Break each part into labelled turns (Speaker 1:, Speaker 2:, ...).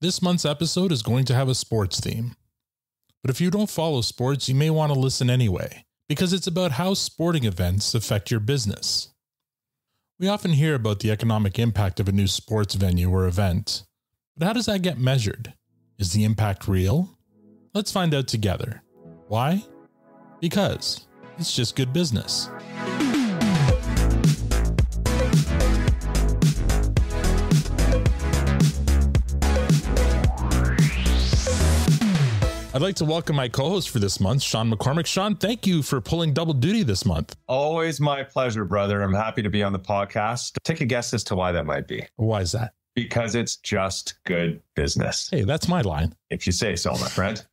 Speaker 1: This month's episode is going to have a sports theme. But if you don't follow sports, you may want to listen anyway, because it's about how sporting events affect your business. We often hear about the economic impact of a new sports venue or event, but how does that get measured? Is the impact real? Let's find out together. Why? Because it's just good business. I'd like to welcome my co-host for this month, Sean McCormick. Sean, thank you for pulling double duty this month.
Speaker 2: Always my pleasure, brother. I'm happy to be on the podcast. Take a guess as to why that might be.
Speaker 1: Why is that?
Speaker 2: Because it's just good business.
Speaker 1: Hey, that's my line.
Speaker 2: If you say so, my friend.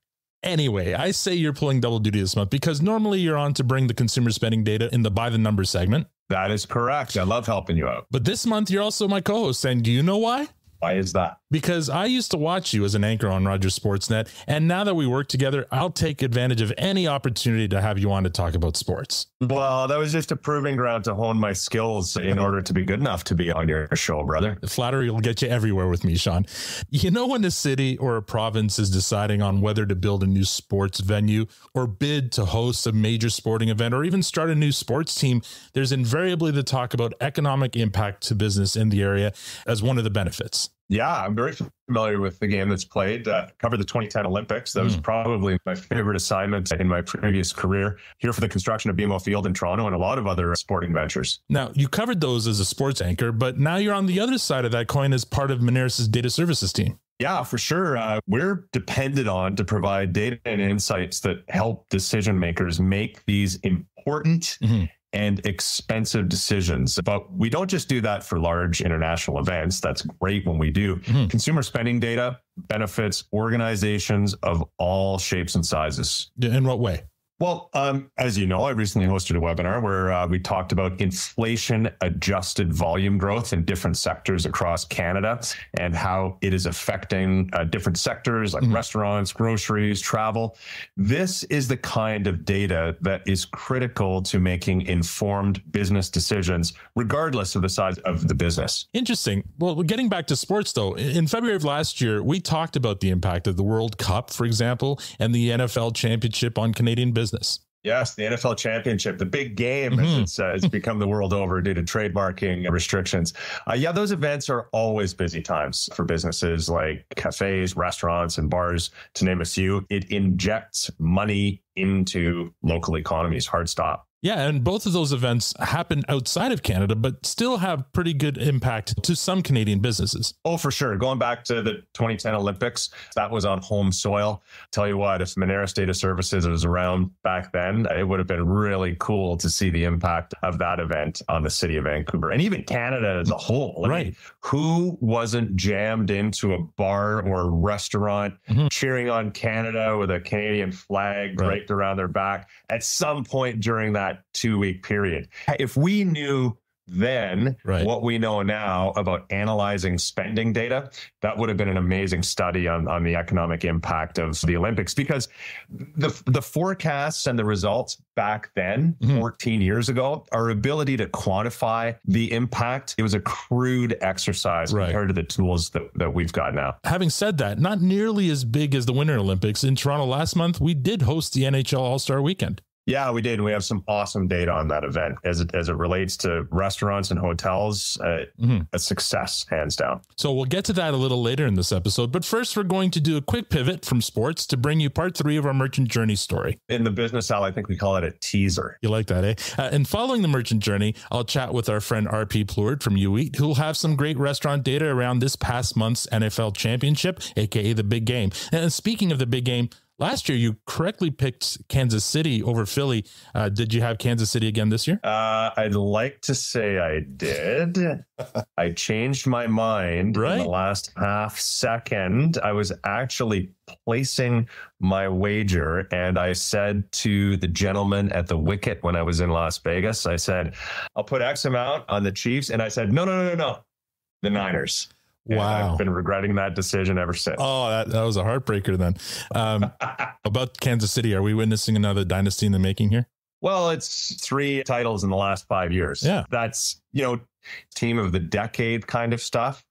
Speaker 1: Anyway, I say you're pulling double duty this month because normally you're on to bring the consumer spending data in the by the numbers segment.
Speaker 2: That is correct. I love helping you out.
Speaker 1: But this month you're also my co-host. And do you know why?
Speaker 2: Why is that?
Speaker 1: Because I used to watch you as an anchor on Rogers Sportsnet. And now that we work together, I'll take advantage of any opportunity to have you on to talk about sports.
Speaker 2: Well, that was just a proving ground to hone my skills in order to be good enough to be on your show, brother.
Speaker 1: The flattery will get you everywhere with me, Sean. You know, when a city or a province is deciding on whether to build a new sports venue or bid to host a major sporting event or even start a new sports team, there's invariably the talk about economic impact to business in the area as one of the benefits.
Speaker 2: Yeah, I'm very familiar with the game that's played. Covered the 2010 Olympics. That was probably my favorite assignment in my previous career. Here for the construction of BMO Field in Toronto and a lot of other sporting ventures.
Speaker 1: Now, you covered those as a sports anchor, but now you're on the other side of that coin as part of Moneris' data services team.
Speaker 2: Yeah, for sure. We're depended on to provide data and insights that help decision makers make these important and expensive decisions. But we don't just do that for large international events. That's great when we do. Consumer spending data benefits organizations of all shapes and sizes.
Speaker 1: In what way?
Speaker 2: Well, as you know, I recently hosted a webinar where we talked about inflation-adjusted volume growth in different sectors across Canada and how it is affecting different sectors like restaurants, groceries, travel. This is the kind of data that is critical to making informed business decisions, regardless of the size of the business.
Speaker 1: Interesting. Well, getting back to sports, though, in February of last year, we talked about the impact of the World Cup, for example, and the NFL Championship on Canadian business.
Speaker 2: Yes, the NFL Championship, the big game, as it's become the world over due to trademarking restrictions. Those events are always busy times for businesses like cafes, restaurants, and bars, to name a few. It injects money into local economies, hard stop.
Speaker 1: Yeah, and both of those events happen outside of Canada, but still have pretty good impact to some Canadian businesses.
Speaker 2: Oh, for sure. Going back to the 2010 Olympics, that was on home soil. Tell you what, if Moneris Data Services was around back then, it would have been really cool to see the impact of that event on the city of Vancouver and even Canada as a whole.
Speaker 1: Right.
Speaker 2: Who wasn't jammed into a bar or restaurant cheering on Canada with a Canadian flag draped around their back at some point during that 2-week period? If we knew then what we know now about analyzing spending data, that would have been an amazing study on the economic impact of the Olympics, because the forecasts and the results back then, 14 years ago, our ability to quantify the impact, it was a crude exercise compared to the tools that we've got now. Having
Speaker 1: said that, not nearly as big as the Winter Olympics. In Toronto last month, we did host the NHL All-Star Weekend.
Speaker 2: Yeah, we did. We have some awesome data on that event as it relates to restaurants and hotels. A success, hands down.
Speaker 1: So we'll get to that a little later in this episode. But first, we're going to do a quick pivot from sports to bring you part 3 of our merchant journey story.
Speaker 2: In the business style, I think we call it a teaser.
Speaker 1: You like that, eh? And following the merchant journey, I'll chat with our friend RP Pleward from U-Eat, who'll have some great restaurant data around this past month's NFL Championship, aka the big game. And speaking of the big game, last year, you correctly picked Kansas City over Philly. Did you have Kansas City again this year?
Speaker 2: I'd like to say I did. I changed my mind in the last half second. I was actually placing my wager, and I said to the gentleman at the wicket when I was in Las Vegas, I said, I'll put X amount on the Chiefs. And I said, no, the Niners. Wow. And I've been regretting that decision ever since.
Speaker 1: Oh, that was a heartbreaker then. About Kansas City, are we witnessing another dynasty in the making here?
Speaker 2: Well, it's 3 titles in the last 5 years.
Speaker 1: Yeah.
Speaker 2: That's, team of the decade kind of stuff.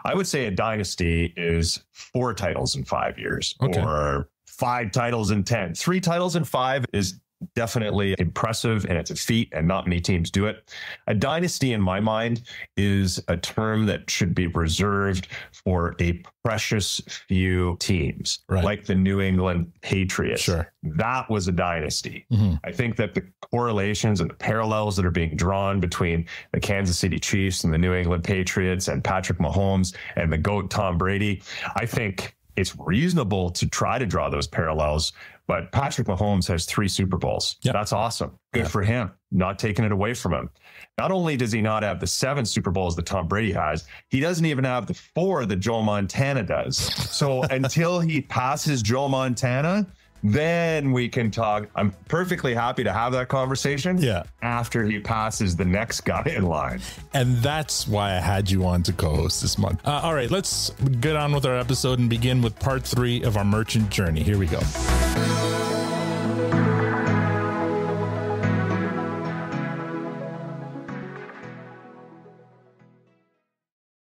Speaker 2: I would say a dynasty is 4 titles in 5 years or 5 titles in 10. 3 titles in 5 is definitely impressive, and it's a feat, and not many teams do it. A dynasty, in my mind, is a term that should be reserved for a precious few teams, like the New England Patriots.
Speaker 1: Sure.
Speaker 2: That was a dynasty.
Speaker 1: Mm-hmm.
Speaker 2: I think that the correlations and the parallels that are being drawn between the Kansas City Chiefs and the New England Patriots and Patrick Mahomes and the GOAT Tom Brady, I think it's reasonable to try to draw those parallels. But Patrick Mahomes has 3 Super Bowls. Yep. That's awesome. Good for him. Not taking it away from him. Not only does he not have the 7 Super Bowls that Tom Brady has, he doesn't even have the 4 that Joe Montana does. So until he passes Joe Montana, then we can talk. I'm perfectly happy to have that conversation after he passes the next guy in line.
Speaker 1: And that's why I had you on to co-host this month. All right, let's get on with our episode and begin with part 3 of our merchant journey. Here we go.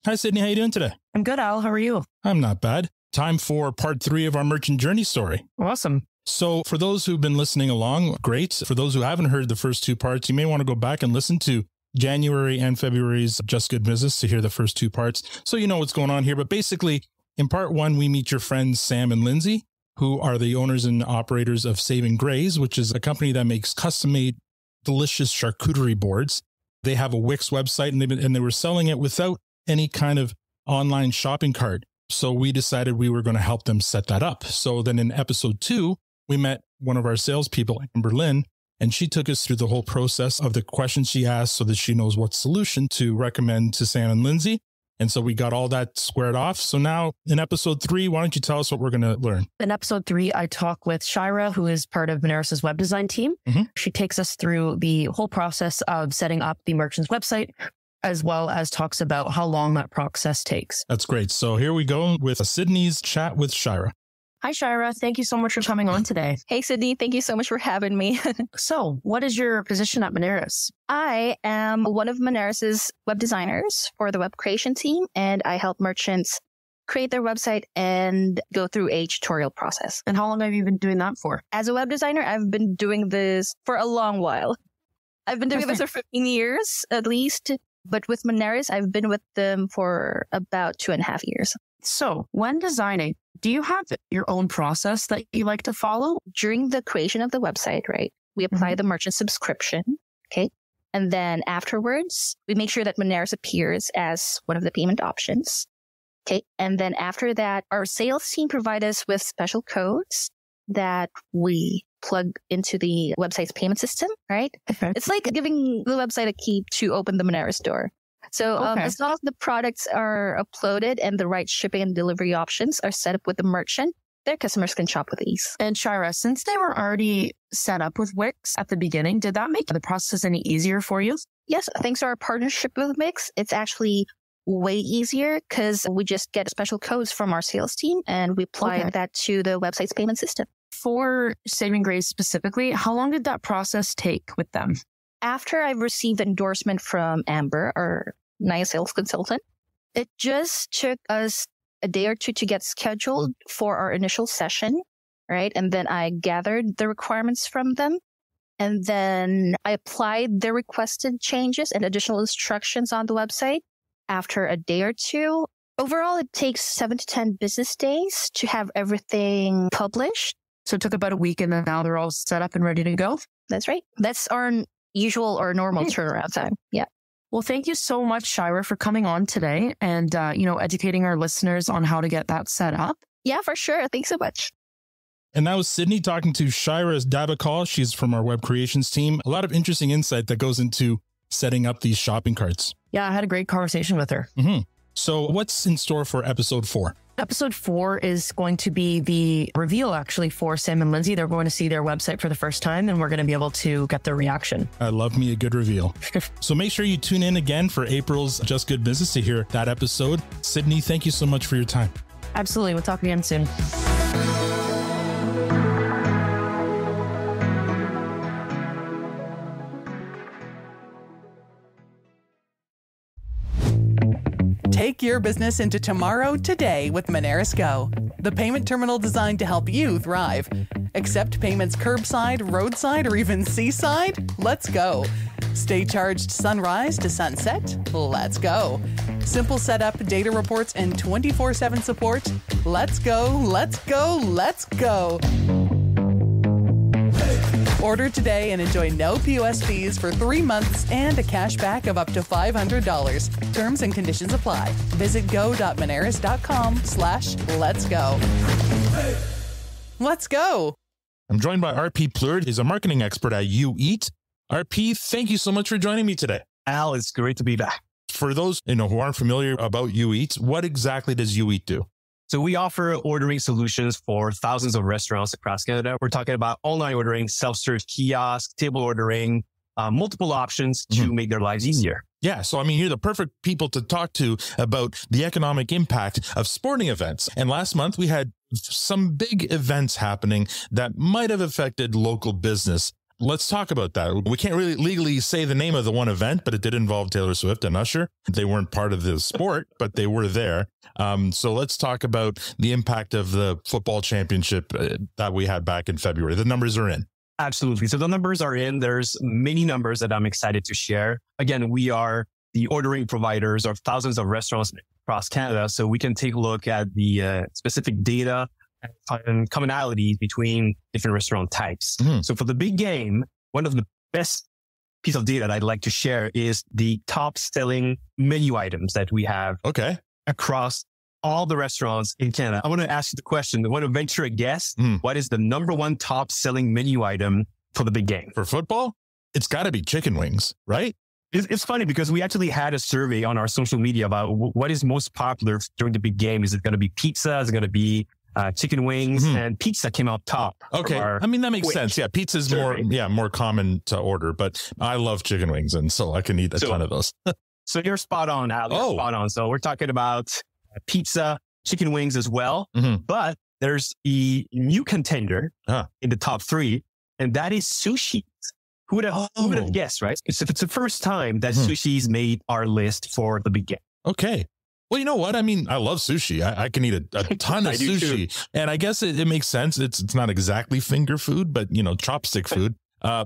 Speaker 1: Hi, Sydney. How you doing today?
Speaker 3: I'm good, Al. How are you?
Speaker 1: I'm not bad. Time for part 3 of our merchant journey story.
Speaker 3: Awesome.
Speaker 1: So for those who've been listening along, great. For those who haven't heard the first 2 parts, you may want to go back and listen to January and February's Just Good Business to hear the first 2 parts, so you know what's going on here. But basically, in part 1, we meet your friends Sam and Lindsay, who are the owners and operators of Save and Graze, which is a company that makes custom-made, delicious charcuterie boards. They have a Wix website, and they were selling it without any kind of online shopping cart. So we decided we were going to help them set that up. So then in episode 2, we met one of our salespeople in Berlin, and she took us through the whole process of the questions she asked so that she knows what solution to recommend to Sam and Lindsay. And so we got all that squared off. So now in episode 3, why don't you tell us what we're going to learn?
Speaker 3: In episode 3, I talk with Shira, who is part of Moneris' web design team. Mm-hmm. She takes us through the whole process of setting up the merchant's website, as well as talks about how long that process takes.
Speaker 1: That's great. So here we go with Sydney's chat with Shira.
Speaker 3: Hi, Shira. Thank you so much for coming on today.
Speaker 4: Hey, Sydney. Thank you so much for having me.
Speaker 3: So what is your position at Moneris?
Speaker 4: I am one of Moneris' web designers for the web creation team, and I help merchants create their website and go through a tutorial process.
Speaker 3: And how long have you been doing that for?
Speaker 4: As a web designer, I've been doing this for a long while. I've been doing this for 15 years at least. But with Moneris, I've been with them for about 2.5 years.
Speaker 3: So when designing, do you have your own process that you like to follow?
Speaker 4: During the creation of the website, right, we apply the merchant subscription, okay? And then afterwards, we make sure that Moneris appears as one of the payment options, okay? And then after that, our sales team provide us with special codes that we plug into the website's payment system, right? Okay. It's like giving the website a key to open the Moneris door. So as long as the products are uploaded and the right shipping and delivery options are set up with the merchant, their customers can shop with ease.
Speaker 3: And Shira, since they were already set up with Wix at the beginning, did that make the process any easier for you?
Speaker 4: Yes, thanks to our partnership with Wix, it's actually way easier because we just get special codes from our sales team and we apply that to the website's payment system.
Speaker 3: For Save and Graze specifically, how long did that process take with them?
Speaker 4: After I received endorsement from Amber, our NIA sales consultant, it just took us a day or 2 to get scheduled for our initial session, right? And then I gathered the requirements from them. And then I applied the requested changes and additional instructions on the website after a day or 2. Overall, it takes 7 to 10 business days to have everything published.
Speaker 3: So it took about a week and then now they're all set up and ready to go?
Speaker 4: That's right. That's our usual or normal turnaround time. Yeah.
Speaker 3: Well, thank you so much, Shira, for coming on today and, educating our listeners on how to get that set up.
Speaker 4: Yeah, for sure. Thanks so much.
Speaker 1: And that was Sydney talking to Shira Dabakal. She's from our web creations team. A lot of interesting insight that goes into setting up these shopping carts.
Speaker 3: Yeah, I had a great conversation with her.
Speaker 1: Mm-hmm. So what's in store for episode 4?
Speaker 3: Episode 4 is going to be the reveal, actually, for Sam and Lindsay. They're going to see their website for the first time, and we're going to be able to get their reaction.
Speaker 1: I love me a good reveal. So make sure you tune in again for April's Just Good Business to hear that episode. Sydney, thank you so much for your time.
Speaker 3: Absolutely. We'll talk again soon.
Speaker 5: Take your business into tomorrow today with Moneris Go, the payment terminal designed to help you thrive. Accept payments curbside, roadside, or even seaside? Let's go. Stay charged sunrise to sunset? Let's go. Simple setup, data reports, and 24/7 support? Let's go, let's go, let's go. Order today and enjoy no POS fees for 3 months and a cashback of up to $500. Terms and conditions apply. Visit go.moneris.com/let's go. Let's go.
Speaker 1: I'm joined by RP Plurd. He's a marketing expert at You Eat. RP, thank you so much for joining me today.
Speaker 6: Al, it's great to be back.
Speaker 1: For those who aren't familiar about You Eat, what exactly does You Eat do?
Speaker 6: So we offer ordering solutions for thousands of restaurants across Canada. We're talking about online ordering, self-serve kiosk, table ordering, multiple options to make their lives easier.
Speaker 1: Yeah. So, you're the perfect people to talk to about the economic impact of sporting events. And last month we had some big events happening that might have affected local business. Let's talk about that. We can't really legally say the name of the one event, but it did involve Taylor Swift and Usher. They weren't part of the sport, but they were there. So let's talk about the impact of the football championship that we had back in February. The numbers are in.
Speaker 6: Absolutely. So the numbers are in. There's many numbers that I'm excited to share. Again, we are the ordering providers of thousands of restaurants across Canada. So we can take a look at the specific data and commonalities between different restaurant types. So for the big game, one of the best piece of data that I'd like to share is the top selling menu items that we have across all the restaurants in Canada. I want to ask you the question. I want to venture a guess. What is the number one top selling menu item for the big game?
Speaker 1: For football, it's got to be chicken wings, right?
Speaker 6: It's funny because we actually had a survey on our social media about what is most popular during the big game. Is it going to be pizza? Is it going to be chicken wings? And pizza came out top.
Speaker 1: Okay. That makes sense. Yeah. Pizza is more common to order, but I love chicken wings. And so I can eat a ton of those.
Speaker 6: So you're spot on, Al. You're spot on. So we're talking about pizza, chicken wings as well. But there's a new contender in the top 3, and that is sushi. Who would have guessed, right? It's the first time that sushi's made our list for the big game.
Speaker 1: Okay. Well, you know what? I love sushi. I can eat a ton of sushi. And I guess it makes sense. It's not exactly finger food, but, chopstick food.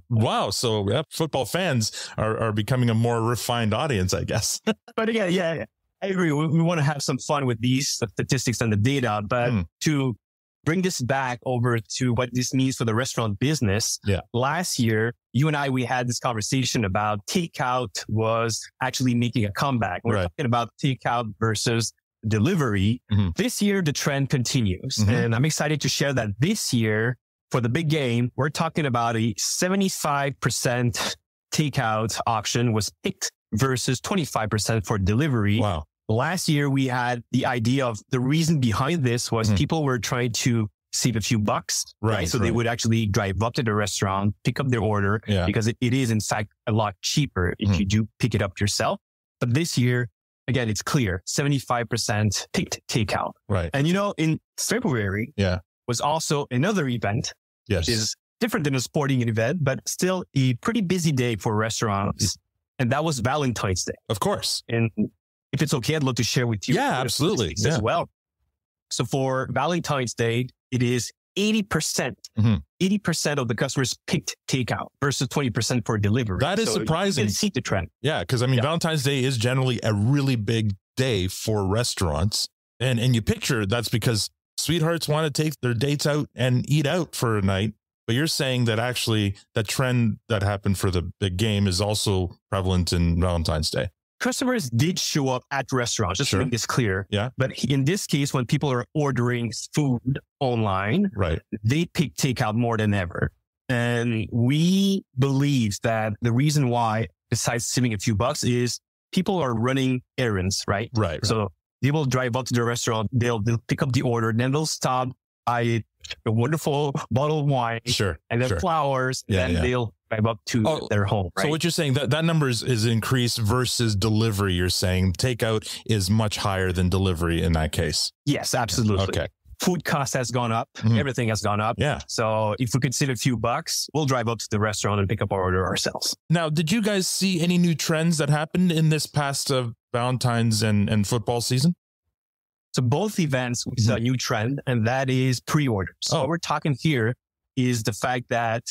Speaker 1: Wow. So football fans are becoming a more refined audience, I guess.
Speaker 6: But again, I agree. We want to have some fun with these statistics and the data, but to bring this back over to what this means for the restaurant business. Last year, you and we had this conversation about takeout was actually making a comeback. We're talking about takeout versus delivery. This year, the trend continues. And I'm excited to share that this year for the big game, we're talking about a 75% takeout option was picked versus 25% for delivery.
Speaker 1: Wow.
Speaker 6: Last year, we had the idea of the reason behind this was people were trying to save a few bucks, right? So they would actually drive up to the restaurant, pick up their order because it is in fact a lot cheaper if you do pick it up yourself. But this year, again, it's clear 75% picked takeout.
Speaker 1: Right.
Speaker 6: And in February was also another event, which is different than a sporting event, but still a pretty busy day for restaurants. And that was Valentine's Day.
Speaker 1: Of course.
Speaker 6: And if it's okay, I'd love to share with you.
Speaker 1: Yeah, absolutely.
Speaker 6: As well. So for Valentine's Day, it is 80%. 80% of the customers picked takeout versus 20% for delivery.
Speaker 1: That is surprising.
Speaker 6: You can see the trend.
Speaker 1: Yeah, because Valentine's Day is generally a really big day for restaurants. And you picture that's because sweethearts want to take their dates out and eat out for a night. But you're saying that actually that trend that happened for the big game is also prevalent in Valentine's Day.
Speaker 6: Customers did show up at restaurants, just to make this clear.
Speaker 1: Yeah.
Speaker 6: But in this case, when people are ordering food online, they pick takeout more than ever. And we believe that the reason why, besides saving a few bucks, is people are running errands, right?
Speaker 1: Right.
Speaker 6: So they will drive up to the restaurant, they'll pick up the order, then they'll stop, buy a wonderful bottle of wine, and then flowers, and then they'll drive up to their home. Right?
Speaker 1: So what you're saying, that number is increased versus delivery. You're saying takeout is much higher than delivery in that case.
Speaker 6: Yes, absolutely.
Speaker 1: Okay.
Speaker 6: food cost has gone up. Everything has gone up.
Speaker 1: Yeah.
Speaker 6: So if we could save a few bucks, we'll drive up to the restaurant and pick up our order ourselves.
Speaker 1: Now, did you guys see any new trends that happened in this past Valentine's and football season?
Speaker 6: So both events is a new trend, and that is pre-orders. So what we're talking here is the fact that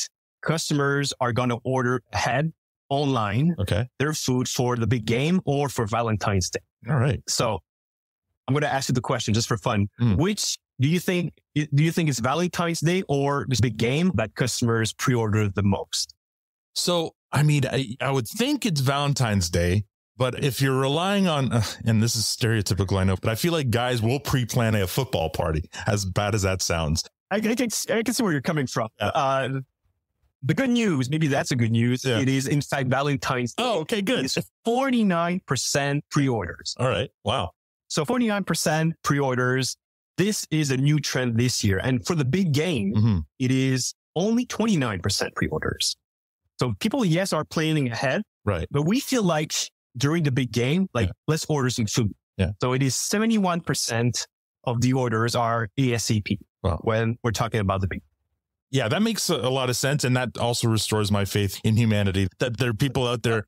Speaker 6: customers are going to order ahead online their food for the big game or for Valentine's Day.
Speaker 1: All right.
Speaker 6: So I'm going to ask you the question just for fun. Which do you think it's Valentine's Day or this big game that customers pre-order the most?
Speaker 1: So, I mean, I would think it's Valentine's Day, but if you're relying on, and this is stereotypical, I know, but I feel like guys will pre-plan a football party, as bad as that sounds.
Speaker 6: I can see where you're coming from. The good news, maybe that's a good news. It is, in fact, Valentine's Day.
Speaker 1: Oh, okay, good.
Speaker 6: It's 49% pre-orders.
Speaker 1: All right. Wow.
Speaker 6: So 49% pre-orders. This is a new trend this year. And for the big game, it is only 29% pre-orders. So people, yes, are planning ahead.
Speaker 1: Right.
Speaker 6: But we feel like during the big game, let's order some food.
Speaker 1: Yeah.
Speaker 6: So it is 71% of the orders are ASAP when we're talking about the big.
Speaker 1: Yeah, that makes a lot of sense. And that also restores my faith in humanity, that there are people out there,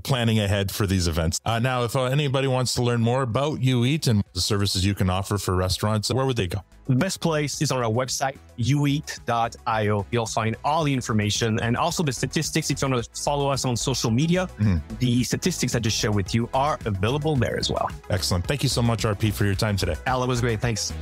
Speaker 1: planning ahead for these events. Now, if anybody wants to learn more about You Eat and the services you can offer for restaurants, where would they go?
Speaker 6: The best place is on our website, youeat.io. You'll find all the information and also the statistics. If you want to follow us on social media, the statistics I just shared with you are available there as well.
Speaker 1: Excellent. Thank you so much, RP, for your time today.
Speaker 6: Al, it was great. Thanks.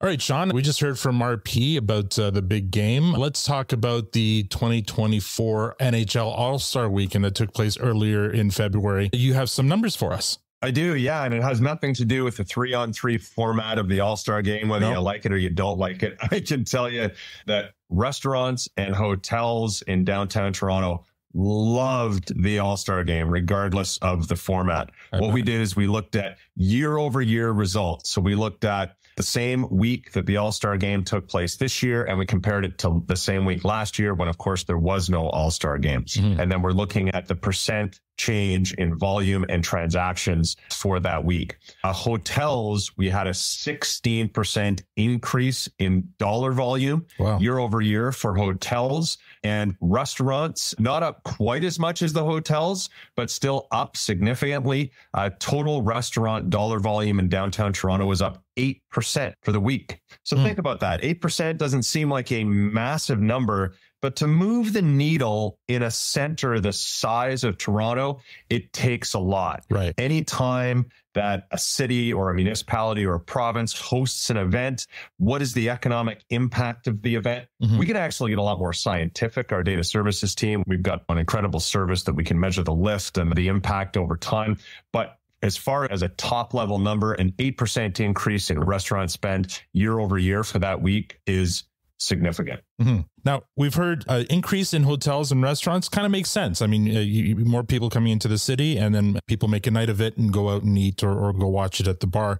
Speaker 1: All right, Sean, we just heard from RP about the big game. Let's talk about the 2024 NHL All-Star Weekend that took place earlier in February. You have some numbers for us.
Speaker 2: I do, yeah. And it has nothing to do with the 3-on-3 format of the All-Star game, whether you like it or you don't like it. I can tell you that restaurants and hotels in downtown Toronto loved the All-Star game, regardless of the format. What we did is we looked at year-over-year results. So we looked at the same week that the All-Star game took place this year, and we compared it to the same week last year when, of course, there was no All-Star game. And then we're looking at the percent change in volume and transactions for that week. Hotels, we had a 16% increase in dollar volume year over year for hotels, and restaurants, not up quite as much as the hotels, but still up significantly. Total restaurant dollar volume in downtown Toronto was up 8% for the week. So think about that. 8% doesn't seem like a massive number, but to move the needle in a center the size of Toronto, it takes a lot.
Speaker 1: Right.
Speaker 2: Anytime that a city or a municipality or a province hosts an event, what is the economic impact of the event? We can actually get a lot more scientific. Our data services team, we've got an incredible service that we can measure the lift and the impact over time. But as far as a top level number, an 8% increase in restaurant spend year over year for that week is significant.
Speaker 1: Now, we've heard increase in hotels and restaurants kind of makes sense. I mean, more people coming into the city, and then people make a night of it and go out and eat or go watch it at the bar.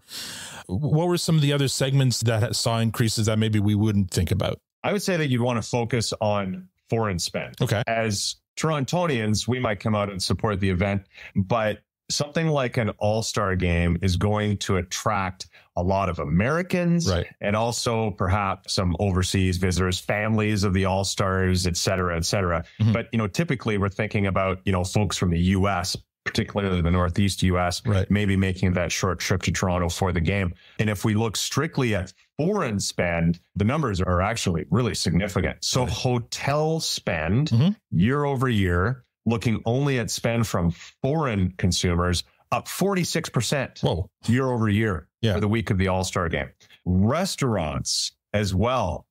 Speaker 1: What were some of the other segments that saw increases that maybe we wouldn't think about?
Speaker 2: I would say that you'd want to focus on foreign spend.
Speaker 1: Okay.
Speaker 2: As Torontonians, we might come out and support the event, but something like an all-star game is going to attract a lot of Americans, and also perhaps some overseas visitors, families of the all-stars, et cetera, et cetera. But, typically we're thinking about, folks from the U.S., particularly the Northeast U.S., maybe making that short trip to Toronto for the game. And if we look strictly at foreign spend, the numbers are actually really significant. So hotel spend year over year, looking only at spend from foreign consumers, up 46% year over year for the week of the All-Star game. Restaurants as well.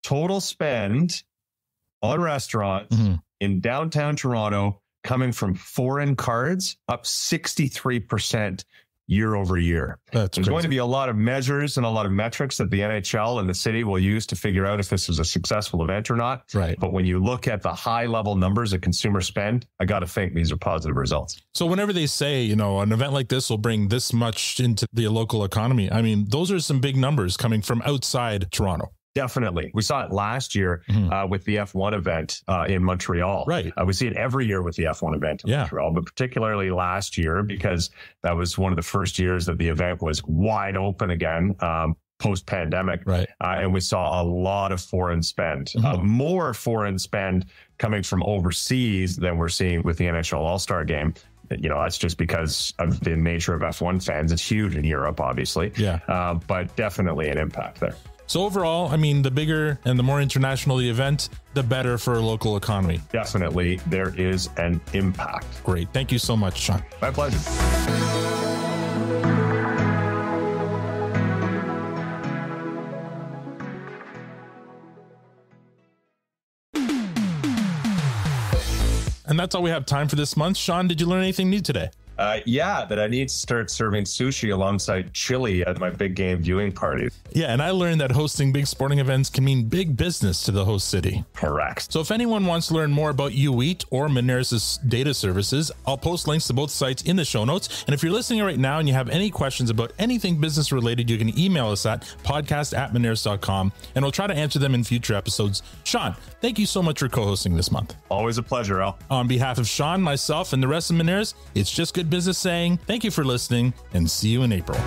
Speaker 2: Total spend on restaurants in downtown Toronto coming from foreign cards, up 63% year over year. There's going to be a lot of measures and a lot of metrics that the NHL and the city will use to figure out if this is a successful event or not. But when you look at the high level numbers of consumer spend, I got to think these are positive results.
Speaker 1: So whenever they say, an event like this will bring this much into the local economy, I mean, those are some big numbers coming from outside Toronto.
Speaker 2: Definitely. We saw it last year with the F1 event in Montreal.
Speaker 1: Right.
Speaker 2: We see it every year with the F1 event in Montreal, but particularly last year because that was one of the first years that the event was wide open again. Post-pandemic, right? And we saw a lot of foreign spend, more foreign spend coming from overseas than we're seeing with the NHL All-Star game. You know, that's just because of the nature of F1 fans. It's huge in Europe, obviously. Yeah. But definitely an impact there.
Speaker 1: So overall, I mean, the bigger and the more international the event, the better for a local economy.
Speaker 2: Definitely, there is an impact.
Speaker 1: Great. Thank you so much, Sean.
Speaker 2: My pleasure.
Speaker 1: And that's all we have time for this month. Sean, did you learn anything new today?
Speaker 2: Yeah, that I need to start serving sushi alongside chili at my big game viewing parties.
Speaker 1: Yeah, and I learned that hosting big sporting events can mean big business to the host city.
Speaker 2: Correct.
Speaker 1: So if anyone wants to learn more about YouEat or Moneris' data services, I'll post links to both sites in the show notes. And if you're listening right now and you have any questions about anything business related, you can email us at podcast@moneris.com, and we'll try to answer them in future episodes. Sean, thank you so much for co-hosting this month.
Speaker 2: Always a pleasure, Al.
Speaker 1: On behalf of Sean, myself, and the rest of Moneris, it's just good business saying thank you for listening and see you in April.